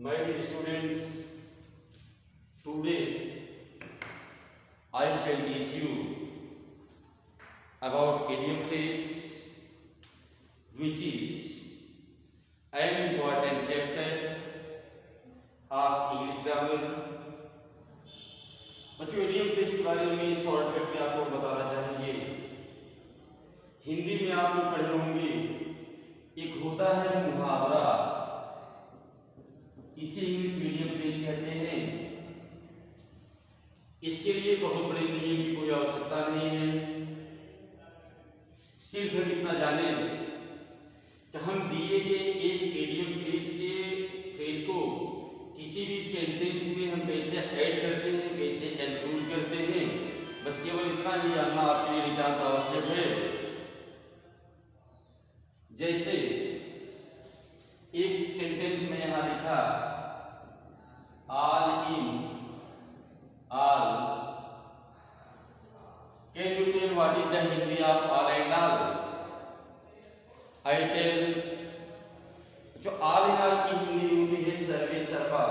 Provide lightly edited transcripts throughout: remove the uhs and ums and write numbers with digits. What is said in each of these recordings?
My dear students, today I shall teach you about idiom phrase, which is an important chapter of English grammar. बच्चों, idiom phrase के बारे में shortcut में आपको बताना चाहेंगे। हिंदी में आप लोग पढ़े होंगे, एक होता है मुहावरा, इसे इंग्लिश मीडियम फ्रेज कहते हैं। इसके लिए बहुत बड़े नियम की कोई आवश्यकता नहीं है, सिर्फ हम इतना जाने कि हम दिए गए एक इडियम फ्रेज को किसी भी सेंटेंस में हम कैसे ऐड करते हैं, कैसे इंक्लूड करते हैं, बस केवल इतना ही जानना आपके लिए नितांत आवश्यक है। जैसे एक सेंटेंस में यहां लिखा all in all, can you tell what is the Hindi of all and all? I tell, जो all in all की हिंदी होती है सर्वे सर्वा।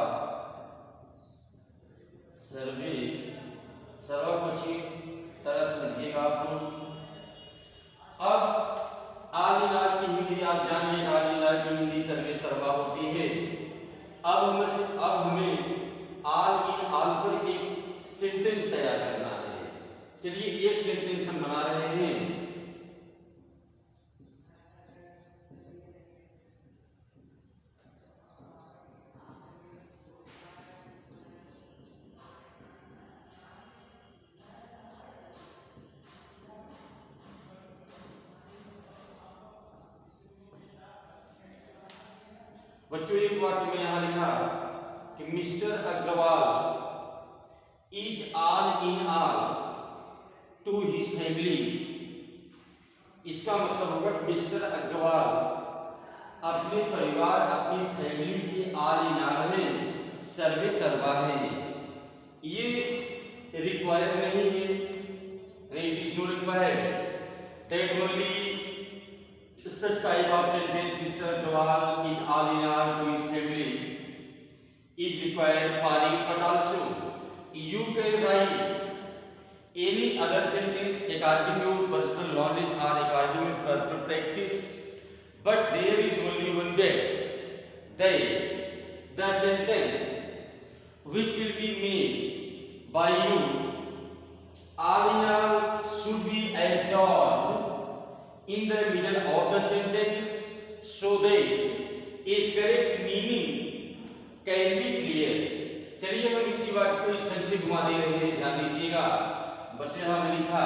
सर्वे सर्वा को अच्छी तरह समझिएगा आप लोग। अब all in all की हिंदी आप जानिए, all in all की हिंदी सर्वे सर्वा होती है। अब हमें ऑल इन ऑल पर एक सेंटेंस तैयार करना है। चलिए एक सेंटेंस हम बना रहे हैं। बच्चों, एक वाक्य में यहां लिखा कि Mr Agarwal is all in all to his family. इसका मतलब होगा कि मिस्टर अग्रवाल अपने परिवार, अपनी फैमिली के ऑल इन ऑल है, सर्वे सर्वा है। ये रिक्वायर नहीं है, it is not required that only such type of sentence Mr. Agarwal is all in all to his family is required for you, but also you can write any other sentence according to your personal knowledge or according to your personal practice, but there is only one that the sentence which will be made by you all in all should be adjourned in the middle of the sentence so that a correct meaning can be clear. चलिए हम इसी बात को इस ढंग से घुमा दे रहे हैं, ध्यान दीजिएगा। बच्चे हमने लिखा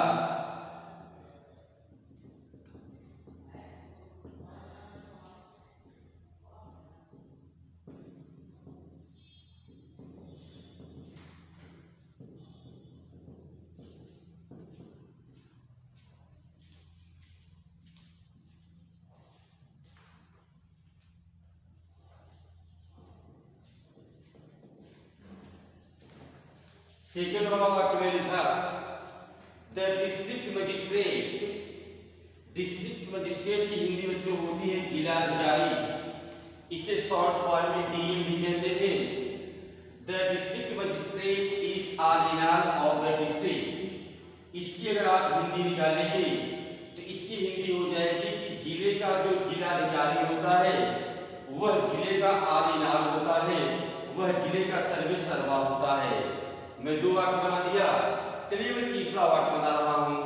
सेकेंड वाला वाक्य में लिखा द डिस्ट्रिक्ट मजिस्ट्रेट की हिंदी में जो होती है जिलाधिकारी, इसे शॉर्ट फॉर्म में डीएम भी कहते हैं। The district magistrate is all in all of the district. इसकी अगर आप हिंदी निकालेंगे तो इसकी हिंदी हो जाएगी कि जिले का जो जिलाधिकारी होता है वह जिले का ऑल इन ऑल होता है, वह जिले का सर्वे सर्वा होता है। मैं दो वाक्य बना दिया, चलिए मैं तीसरा वाक्य बना रहा हूं।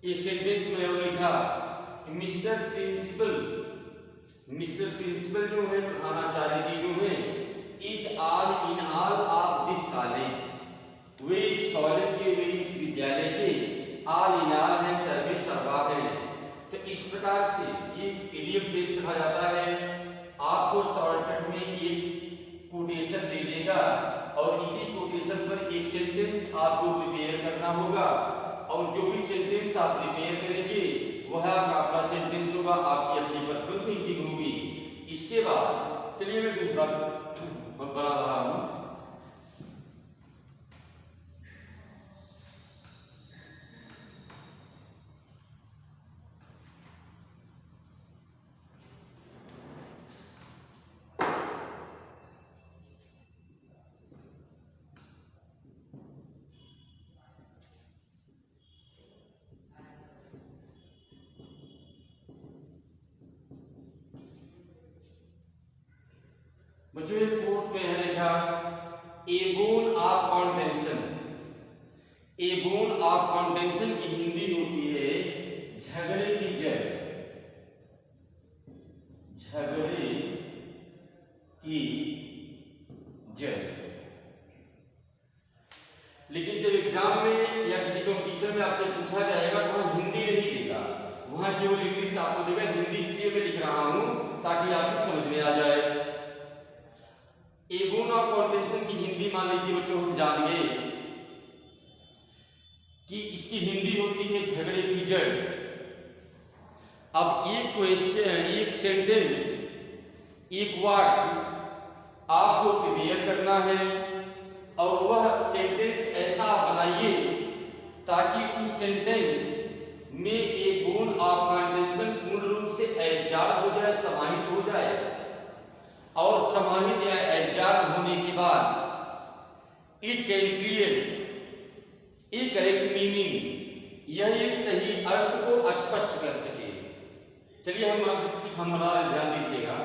एक सेंटेंस में और लिखा मिस्टर प्रिंसिपल जो है, प्रधानाचार्य जी जो है, is all in all of this college, वे इस कॉलेज के, वे इस विद्यालय के ऑल इन ऑल है, सर्वे सर्वा है। तो इस प्रकार से ये इडियम फ्रेज कहा जाता है। आपको शॉर्टकट में एक कोटेशन दे देगा और इसी कोटेशन पर एक सेंटेंस आपको प्रिपेयर करना होगा, और जो भी सेंटेंस आप प्रिपेयर करेंगे वह आपका बच्चों ये कोट में है लिखा एबोन ऑफ कॉन्टेंशन। एबोन ऑफ कॉन्टेंशन की हिंदी होती है झगड़े की जड़। झगड़े की जड़। लेकिन जब एग्जाम में या किसी कंपटीशन में आपसे पूछा जाएगा तो वहां हिंदी नहीं देगा, वहां केवल इंग्लिश आपको देगा। हिंदी इसलिए मैं लिख रहा हूं ताकि आपकी समझ में आ जाए। एबोन ऑफ कॉन्टेंशन की हिंदी मान लीजिए बच्चों हम जान गए कि इसकी हिंदी होती है झगड़े की जड़। अब एक क्वेश्चन, एक सेंटेंस, एक वर्ड आपको प्रिपेयर करना है और वह सेंटेंस ऐसा बनाइए ताकि उस सेंटेंस में एबोन ऑफ कॉन्टेंशन पूर्ण रूप से एब्जॉर्ब हो जाए, समाहित हो जाए। और समाहित या एब्जॉर्ब होने के बाद it can clear A correct meaning, यह एक सही अर्थ को स्पष्ट कर सके। चलिए हम बना रहे, ध्यान दीजिएगा।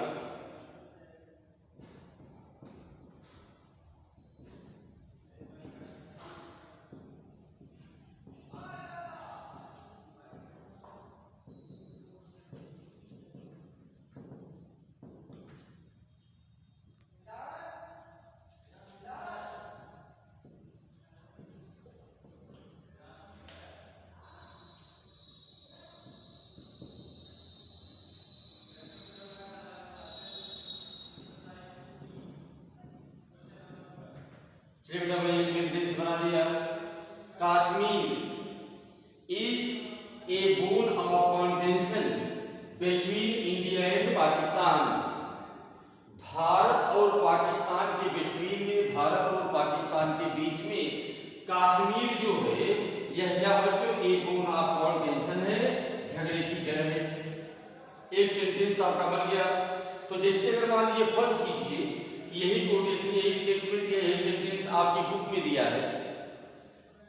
चलिए बेटा मैंने एक सेंटेंस बना दिया। Kashmir is a bone of contention between India and Pakistan. Bharat और पाकिस्तान के बिटवीन में, भारत और पाकिस्तान के बीच में कश्मीर जो है यह क्या बच्चों एक बोन ऑफ कॉन्टेंशन है, झगड़े की जड़ है। एक सेंटेंस आपका बन गया। तो जैसे अगर मान लीजिए फर्ज कीजिए यही कोटेशन, यही स्टेटमेंट या यही सेंटेंस आपकी बुक में दिया है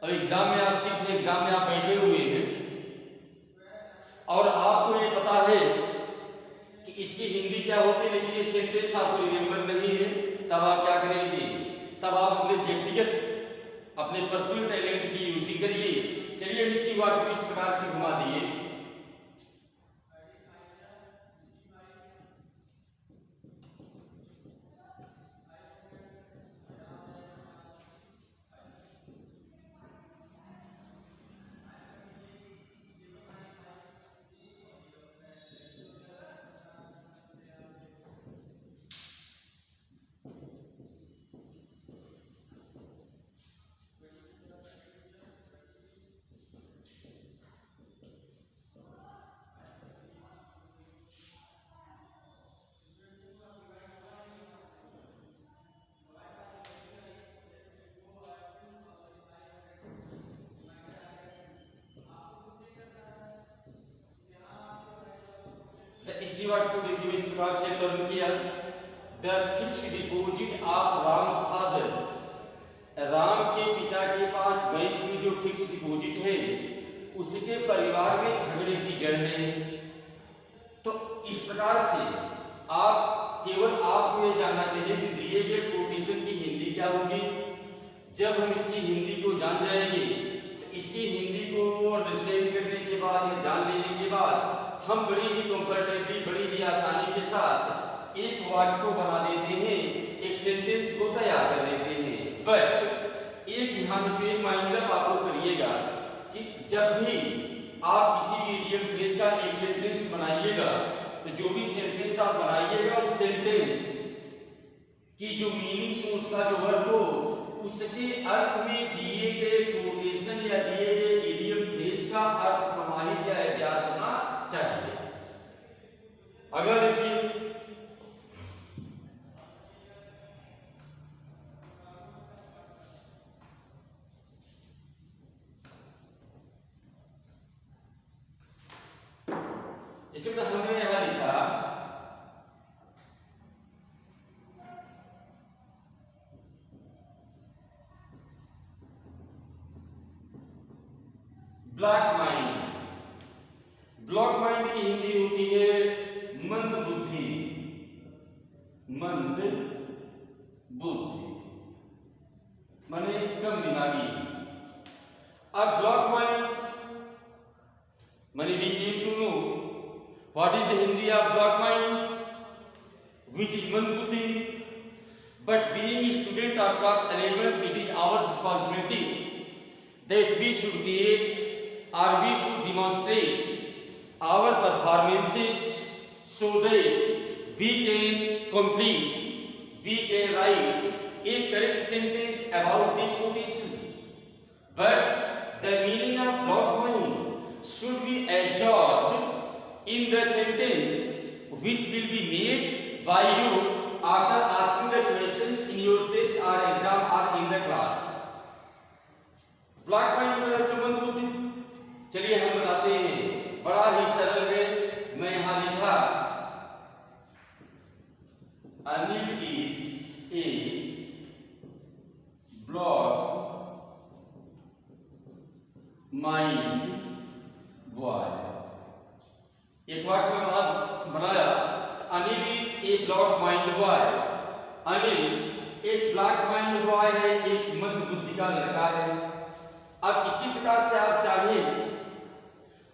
और एग्जाम में आप सीखते हैं, एग्जाम में आप बैठे हुए हैं और आपको ये पता है कि इसकी हिंदी क्या होती है, लेकिन ये सेंटेंस आपको रिमेंबर नहीं है, तब आप क्या करेंगे? तब आप अपने व्यक्तिगत, अपने पर्सनल टैलेंट की यूज करिए। चलिए इसी बात को इस प्रकार से घुमा दिए। इसी बात को देखिए इस प्रकार से टर्न किया। The fixed deposit of Ram's father, Ram के पिता के पास बैंक में जो फिक्स्ड डिपॉजिट है उसके परिवार में झगड़े की जड़ है। तो इस प्रकार से आप केवल आपको ये जानना चाहिए कि दिए गए कोटेशन की हिंदी क्या होगी। जब हम इसकी हिंदी को जान जाएंगे तो इसकी हिंदी को अंडरस्टैंड करने के बाद या जान लेने के बाद हम बड़ी ही कंफर्टेबली, बड़ी ही आसानी के साथ एक वाक्य को बना देते हैं, एक सेंटेंस को तैयार कर लेते हैं। बट एक ध्यान जो एक माइंड अप आप लोग करिएगा कि जब भी आप किसी इडियम फ्रेज का एक सेंटेंस बनाइएगा तो जो भी सेंटेंस आप बनाइएगा उस सेंटेंस की जो मीनिंग हो, उसका जो अर्थ हो, उसके अर्थ में दिए गए कोटेशन या दिए गए इडियम फ्रेज का अर्थ समाहित या एब्जॉर्ब होना चाहिए। अगर देखिए जैसे हमने यहां लिखा ब्लैक माइंड। ब्लॉक माइंड की हिंदी होती है मंद बुद्धि। मंद बुद्धि माने कम दिमागी। अब ब्लॉक माइंड माने we came to know what is the Hindi of block mind which is मंद बुद्धि। But being a student of class 11, it is our responsibility that we should create or we should demonstrate our performances so that we can complete, we can write a correct sentence about this quotation. But the meaning of block mind should be absorbed in the sentence which will be made by you after asking the questions in your test or exam or in the class. Block mind में जो मंद बुद्धि, चलिए हम बताते हैं, बड़ा ही सरल है। मैं यहां लिखा Anil is a block mind boy. एक वाक्य में बनाया Anil is a block mind boy. Anil एक ब्लॉक माइंड बॉय है, एक मंद बुद्धि का लड़का है। अब इसी प्रकार से आप चाहें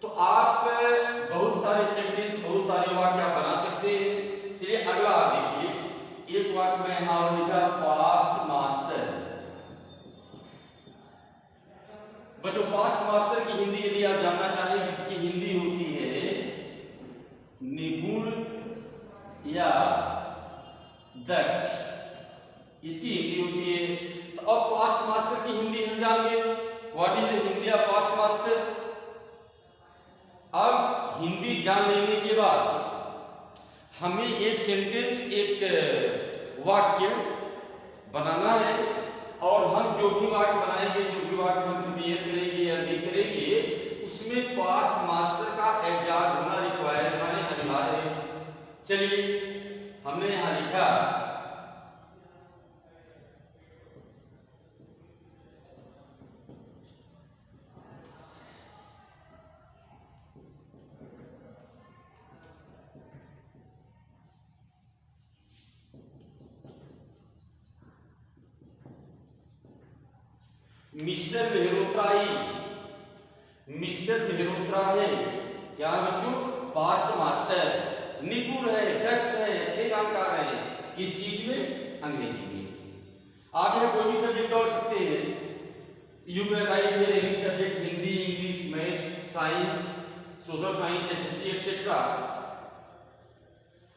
तो आप बहुत सारे सेंटेंस, बहुत सारे वाक्य बना सकते हैं। चलिए अगला आप देखिए, एक वाक्य में यहां लिखा पास्ट मास्टर। बच्चों पास्ट मास्टर की हिंदी यदि आप जानना चाहें, इसकी हिंदी होती है निपुण या दक्ष, इसकी हिंदी होती है। तो अब पास्ट मास्टर की हिंदी हम जानेंगे, what is the Hindi of past master. अब हिंदी जान लेने के बाद हमें एक सेंटेंस, एक वाक्य बनाना है, और हम जो भी वाक्य बनाएंगे, जो भी वाक्य हम प्रिपेयर करेंगे या नहीं करेंगे, उसमें पास्ट मास्टर का एग्जाम होना रिक्वायर्ड माने अनिवार्य है। चलिए हमने यहां लिखा mister Mehrotra is, mister Mehrotra है क्या बच्चों, पास्ट मास्टर, निपुण है, दक्ष है, अच्छे काम कर रहे हैं, किस चीज में, अंग्रेजी में। आप यह कोई भी सब्जेक्ट डाल सकते हैं, you can write here any subject, Hindi, English, math, science, social science, SST etcetera.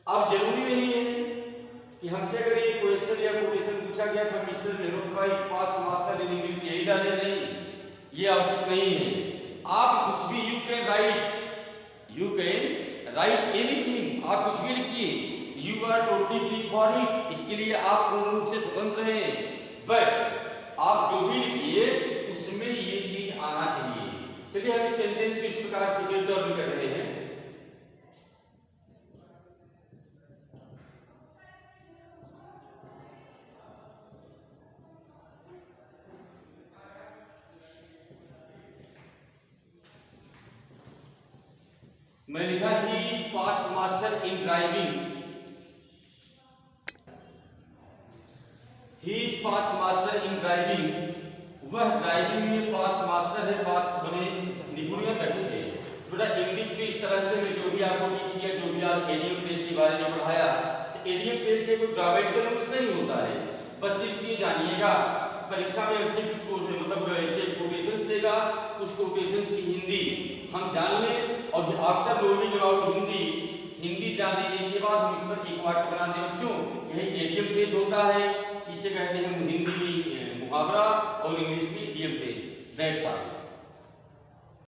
अब जरूरी नहीं है कि हमसे अगर ये क्वेश्चन या कोटेशन पूछा गया था mister Mehrotra is past master in English, यही डाले, नहीं, ये आवश्यक नहीं है। आप कुछ भी यू कैन राइट एनीथिंग, आप कुछ भी लिखिए, you are totally free for it, इसके लिए आप पूर्ण रूप से स्वतंत्र हैं। बट आप जो भी लिखिए उसमें ये चीज आना चाहिए। चलिए हम इस सेंटेंस को इस प्रकार से ब्रेकडाउन कर रहे हैं। मैं लिखा he is past master in driving, he is past master in driving, वह ड्राइविंग में पास्ट मास्टर है, पास्ट बने निपुण या दक्ष है। बेटा इंग्लिश में इस तरह से मैं जो भी आपको टीच किया, जो भी आप एडियम फ्रेज के बारे में पढ़ाया, तो एडियम फ्रेज के कोई ग्रामेटिकल रूल्स नहीं होता है, बस सिर्फ ये जानिएगा परीक्षा में हमसे कुछ मतलब ऐसे कोटेशंस देगा, कुछ कोटेशंस की हिंदी हम जान लें, और आफ्टर नोइंग अबाउट हिंदी जान लेने के बाद हम इस पर एक वाक्य बना दें। बच्चों यही एडियम फ्रेज होता है, इसे कहते हैं हम हिंदी में मुहावरा और इंग्लिश में इडियम फ्रेज। That's all.